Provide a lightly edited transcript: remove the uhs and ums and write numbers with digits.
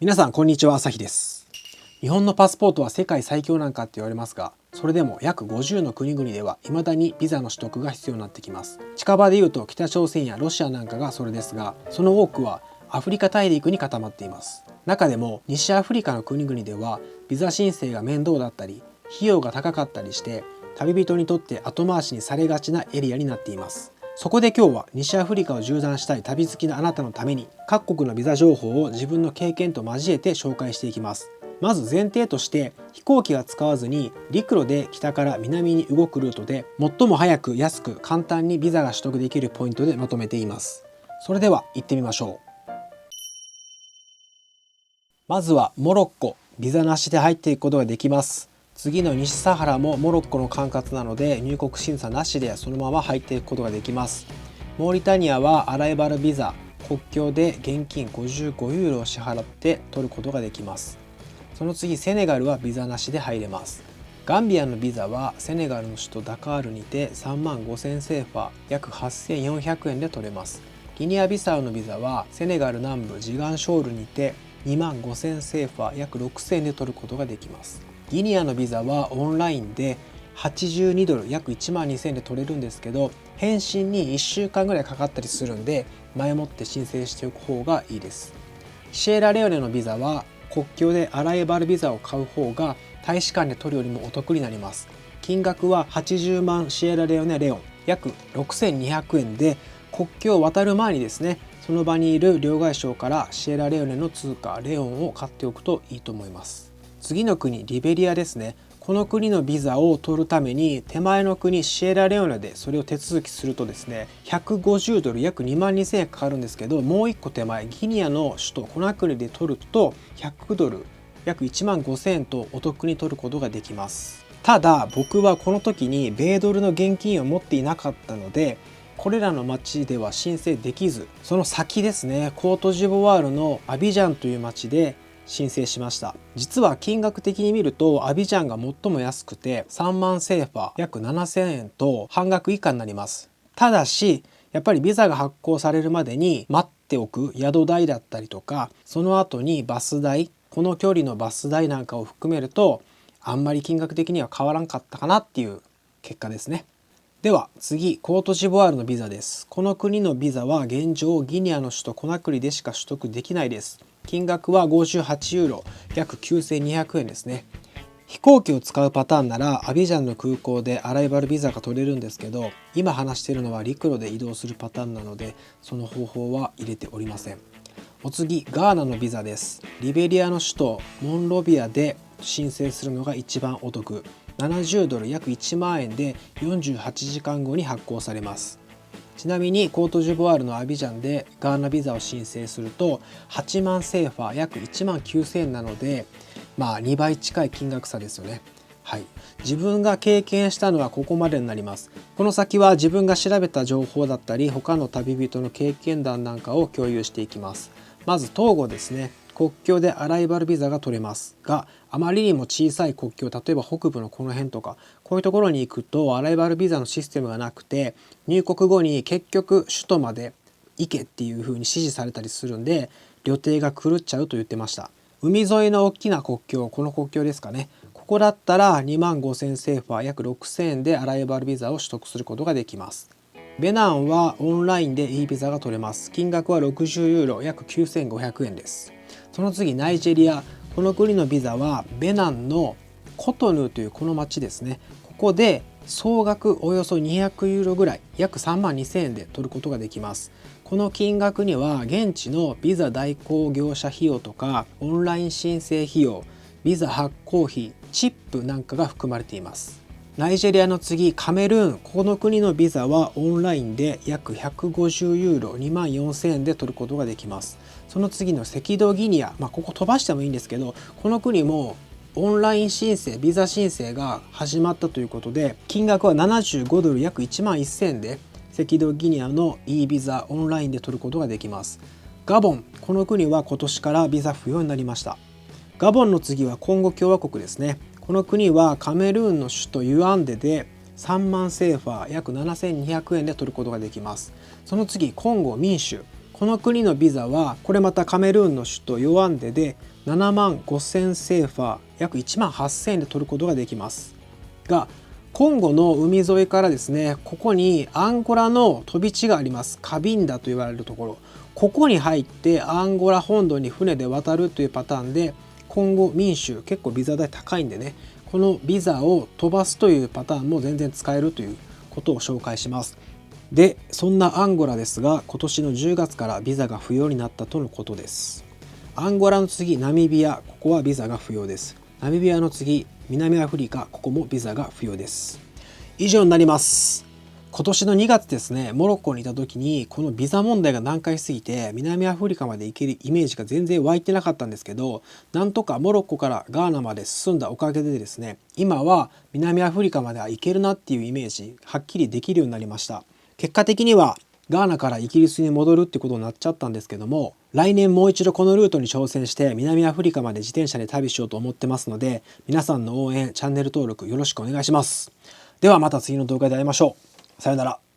皆さんこんにちは、朝日です。日本のパスポートは世界最強なんかって言われますが、それでも約50の国々では未だにビザの取得が必要になってきます。近場でいうと北朝鮮やロシアなんかがそれですが、その多くはアフリカ大陸に固まっています。中でも西アフリカの国々ではビザ申請が面倒だったり費用が高かったりして、旅人にとって後回しにされがちなエリアになっています。そこで今日は西アフリカを縦断したい旅好きのあなたのために、各国のビザ情報を自分の経験と交えて紹介していきます。まず前提として、飛行機は使わずに陸路で北から南に動くルートで最も早く安く簡単にビザが取得できるポイントでまとめています。それでは行ってみましょう。まずはモロッコ、ビザなしで入っていくことができます。次の西サハラもモロッコの管轄なので入国審査なしでそのまま入っていくことができます。モーリタニアはアライバルビザ、国境で現金55ユーロを支払って取ることができます。その次セネガルはビザなしで入れます。ガンビアのビザはセネガルの首都ダカールにて3万5000セーファー約8400円で取れます。ギニアビサウのビザはセネガル南部ジガンショールにて2万5000セーファー約6000円で取ることができます。ギニアのビザはオンラインで82ドル約1万2000円で取れるんですけど、返信に1週間ぐらいかかったりするんで前もって申請しておく方がいいです。シエラレオネのビザは国境でアライバルビザを買う方が大使館で取るよりもお得になります。金額は80万シエラレオネレオン約6200円で、国境を渡る前にですね、その場にいる両替商からシエラレオネの通貨レオンを買っておくといいと思います。次の国リベリアですね。この国のビザを取るために手前の国シエラレオネでそれを手続きするとですね、150ドル約2万2000円かかるんですけど、もう一個手前ギニアの首都コナクリで取ると100ドル約1万5000円とお得に取ることができます。ただ僕はこの時に米ドルの現金を持っていなかったので、これらの町では申請できず、その先ですね、コートジボワールのアビジャンという町で申請しました。実は金額的に見るとアビジャンが最も安くて3万セーファー約7000円と半額以下になります。ただしやっぱりビザが発行されるまでに待っておく宿代だったりとか、その後にバス代、この距離のバス代なんかを含めるとあんまり金額的には変わらんかったかなっていう結果ですね。では次、コートジボワールのビザです。この国のビザは現状ギニアの首都コナクリでしか取得できないです。金額は58ユーロ約9200円ですね。飛行機を使うパターンならアビジャンの空港でアライバルビザが取れるんですけど、今話しているのは陸路で移動するパターンなのでその方法は入れておりません。お次、ガーナのビザです。リベリアの首都モンロビアで申請するのが一番お得。70ドル約1万円で48時間後に発行されます。ちなみにコートジボワールのアビジャンでガーナビザを申請すると8万セーファー約1万9000円なので、2倍近い金額差ですよね。はい、自分が経験したのはここまでになります。この先は自分が調べた情報だったり他の旅人の経験談なんかを共有していきます。まずトーゴですね。国境でアライバルビザが取れますが、あまりにも小さい国境、例えば北部のこの辺とかこういうところに行くとアライバルビザのシステムがなくて、入国後に結局首都まで行けっていう風に指示されたりするんで旅程が狂っちゃうと言ってました。海沿いの大きな国境、この国境ですかね、ここだったら2万5000セーファー約6000円でアライバルビザを取得することができます。ベナンはオンラインで E ビザが取れます。金額は60ユーロ約9500円です。その次ナイジェリア、この国のビザはベナンのコトヌーというこの町ですね。ここで総額およそ200ユーロぐらい約3万2000円で取ることができます。この金額には現地のビザ代行業者費用とかオンライン申請費用、ビザ発行費、チップなんかが含まれています。ナイジェリアの次カメルーン、この国のビザはオンラインで約150ユーロ2万4000円で取ることができます。その次の赤道ギニア、ここ飛ばしてもいいんですけど、この国もオンライン申請、ビザ申請が始まったということで、金額は75ドル約1万1000円で赤道ギニアの E ビザオンラインで取ることができます。ガボン、この国は今年からビザ不要になりました。ガボンの次はコンゴ共和国ですね。この国はカメルーンの首都ユアンデで3万セーファー約7200円で取ることができます。その次コンゴ民主、この国のビザはこれまたカメルーンの首都ヨアンデで7万5000セーファー約1万8000円で取ることができますが、コンゴの海沿いからですね、ここにアンゴラの飛び地があります。カビンダと言われるところ、ここに入ってアンゴラ本土に船で渡るというパターンで、コンゴ民衆結構ビザ代高いんでね、このビザを飛ばすというパターンも全然使えるということを紹介します。で、そんなアンゴラですが、今年の10月からビザが不要になったとのことです。アンゴラの次ナミビア、ここはビザが不要です。ナミビアの次南アフリカ、ここもビザが不要です。以上になります。今年の2月ですね、モロッコにいた時にこのビザ問題が難解すぎて南アフリカまで行けるイメージが全然湧いてなかったんですけど、なんとかモロッコからガーナまで進んだおかげでですね、今は南アフリカまでは行けるなっていうイメージはっきりできるようになりました。結果的にはガーナからイギリスに戻るってことになっちゃったんですけども、来年もう一度このルートに挑戦して南アフリカまで自転車で旅しようと思ってますので、皆さんの応援、チャンネル登録よろしくお願いします。ではまた次の動画で会いましょう。さよなら。